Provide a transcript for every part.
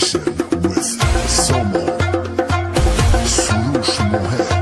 Connection with Samo Surush Mohet.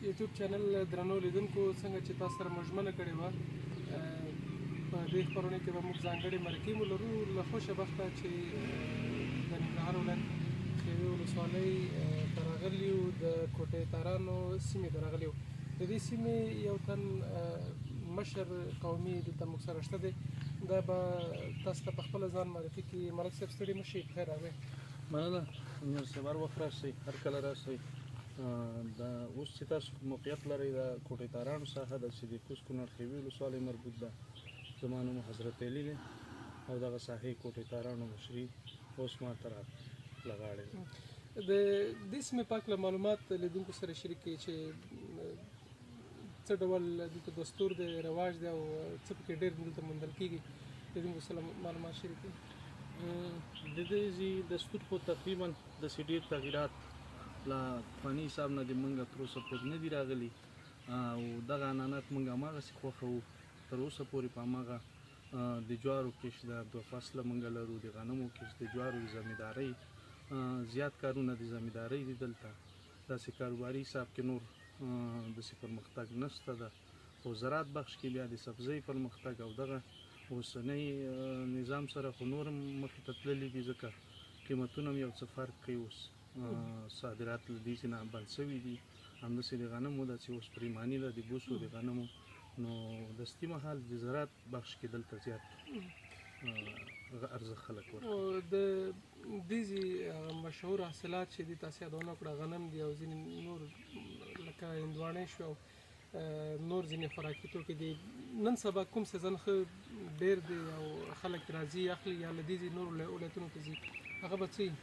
یوټیوب چینل درنو لیدونکو څنګه چې تاسو سره مجمنه کړې وه په دې خپرونې کې به موږ ځانګړې مرکې مو لرو له خوشه بخته چې د ننګرهار ولایت خیوې ولسوالۍ ته راغلي یو د کوټې تارانو سیمې ته راغلي یو د دې سیمې یو تن مشر قومي دلته موږ سره شته دی دا به تاسو ته په خپله ځان معرفي کړي ملک صاحب ستړي مه شئ بخیر راغلی مننه امیر صاحب هر وخت راشئ هر کله راشئ دا اوس چې تاسو موقعیت لرئ د کوټې تارانو ساحه ده چې د کوز کونړ خیوې ولسوالۍ مربوط ده زما نوم حضرت علي دی او دغه ساحې کوټې تارانو مشري اوس ما ته راغاړې د دې سیمې په هکله معلومات لیدونکو سره شریک کړي چې څه ډول دلته دستور دی رواج دی او څه پکې ډېر دلته موندل کېږي لیدونکو سره معلومات شریک کړي د دې دستور خو تقریبا داسې ډېر تغییرات له فني حساب نه د موږ تر اوسه پورې نه دي راغلي او دغه عنعنات موږ هماغسې خوښوو تر اوسه پورې په هماغه د جوارو کښت د دوه فصله موږ لرو د غنمو کښت د جوارو د زمیندارۍ زیات کارونه د زمیندارۍ دي دلته داسې کاروباري حساب کې نور داسې پرمختګ نشته ده خو زراعت بخش کې بیا د سبزۍ پرمختګ او دغه اوسنی نظام سره خو نور هم مخې ته تللي دي ځکه قیمتونه هم یو څه فرق کوي اوس صادرات له دې څخه بند شوي دي همداسې د غنمو داسې اوس پریماني ده د بوسو د غنمو نو دستي مهال د زراعت بخش کې دلته زیات ارزښت خلک ورکوي د دې مشهور حاصلات چې دي تاسو یادونه کړه غنم دي او ځینې نور لکه هندواڼې شو نور ځینې خوراکي توکي دي نن سبا کوم سیزن ښه ډېر دی او خلک راځي اخلي یا له دې ځي نورو ولایتونو ته ځي هغه به څه وي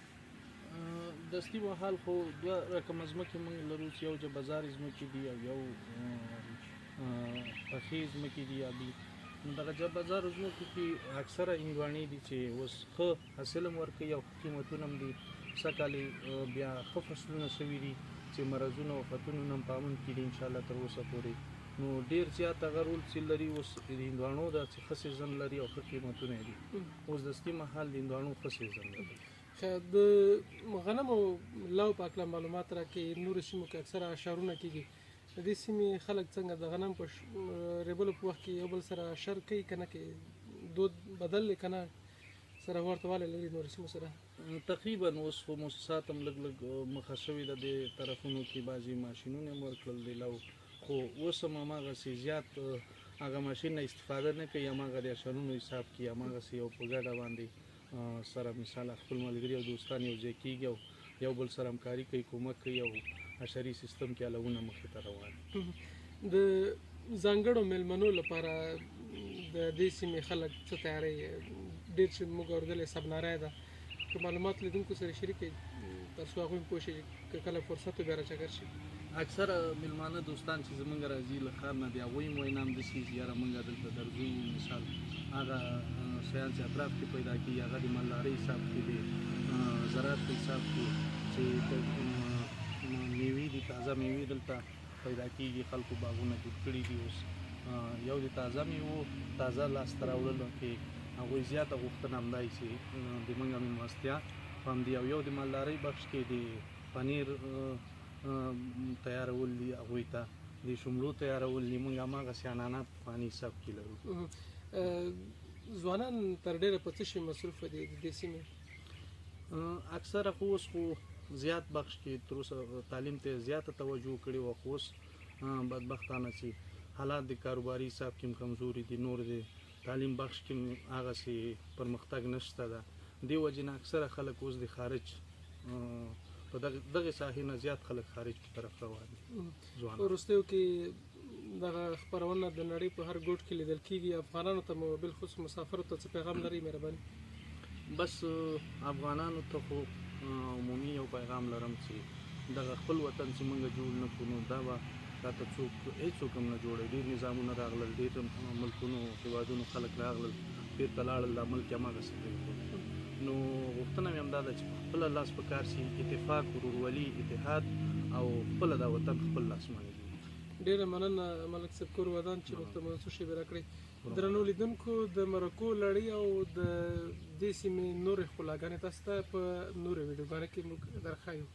دستي مهال خو دوه رقمه ځمکې موږ لرو چې یو د بازار ځمکې دي او یو پخې ځمکې دي یا دي نو دغه د بازار ځمکو کې اکثره هندواڼې دي چې اوس ښه حاصل هم ورکوي او ښه قیمتونه هم دي سږکال بیا ښه فصلونه شوي دي چې مرضونو او فتونو نه هم په امن کې دي انشاءالله تر اوسه پورې نو ډېر زیات هغه رول چې لري اوس د هندواڼو ده چې ښه سیزن لري او ښه قیمتونه یې دي اوس دستي مهال د هندواڼو ښه سیزن لري د غنمو لو په هکله معلومات راکړي نورو سیمو کې اکثره اشارونه کېږي د دې سیمې خلک څنګه د غنم په ریبلو په وخت کې یو بل سره اشر کوي که نه کې دود بدل دی که نه سره ورته والی لري نورو سیمو سره تقریبا اوس خو موسسات هم لږ لږ مخه شوي ده دې طرفونو کې بعضې ماشینونه هم ورکړل د لو خو اوس هم هماغسې زیات هغه ماشین نه استفاده نه کوي هماغه د اشرونو حساب کې هماغسې یو په ګډه باندې سره مثال خپل ملګري او دوستان یو ځای کېږي او یو بل سره همکاري کوي کومک کوي او اشري سیستم کې علاوونه مخې ته روان د ځانګړو میلمنو لپاره د دې سیمې خلک څه تیاری ډېر چې موږ اورېدلی سبناری ده که معلومات لیدونکو سره شریک کړي تر څو هغوی هم پوه شي که کله فرصت بیا راچکر شي اکثره میلمانه دوستان چې زمونږ راځي له ښار نه د هغوی هم وینا همداسې چې یاره مونږ دلته درځو مثال هغه شیان چې اطراف کې پیدا کېږي هغه د مالدارۍ حساب کې دی زراعت په حساب کې چې میوې دي تازه میوې دلته پیدا کېږي خلکو باغونه جوړ کړي دي اوس یو د تازه میوو تازه لاسته راوړلو کې هغوی زیاته غوښتنه همدا وي چې د مونږ مېلمستیا په همدې او یو د مالدارۍ بخش کې د پنیر تیارول دي هغوی ته د شملو تیارول دي مونږ هماغسې عنعنات په پخواني حساب کې لرو ځوانان تر ډېره په څه شي مصروفه دي د دې سیمې اکثره خو اوس خو زیات بخش کې تر اوسه تعلیم ته زیاته توجه کړې وه خو اوس بدبختانه چې حالات د کاروباري حساب کې هم کمزوري دي نور د تعلیم بخش کې هم هغسې پرمختګ نشته ده دې وجې نه اکثره خلک اوس د خارج په دغې ساحې نه زیات خلک خارج په طرف روان دي په وروستیو کې دغه خپرونه د نړۍ په هر ګوټ کې لیدل کېږي افغانانو ته مو بالخصوص مسافرو ته څه پیغام لري مهرباني بس افغانانو ته خو عمومي یو پیغام لرم چې دغه خپل وطن چې موږ جوړ نه کړو نو دا به راته څوک هېڅوک هم نه جوړوي ډېر نظامونه راغلل ډېر ملکونو هېوادونو خلک راغلل بېرته لاړل دا ملک یې هماغسې پرېښود نو غوښتنه مې همدا ده چې په خپله لاس په کار شي اتفاق ورورولي اتحاد او خپله دا وطن خپل لاس باندې ډېره مننه ملک صاحب کور ودان چې موږ ته مو څه شی راکړئ درنو لیدونکو د مرکو لړۍ او د دې سیمې نورې ښکلاګانې تاسو ته په نورې ویډیوګانو کې موږ درښایو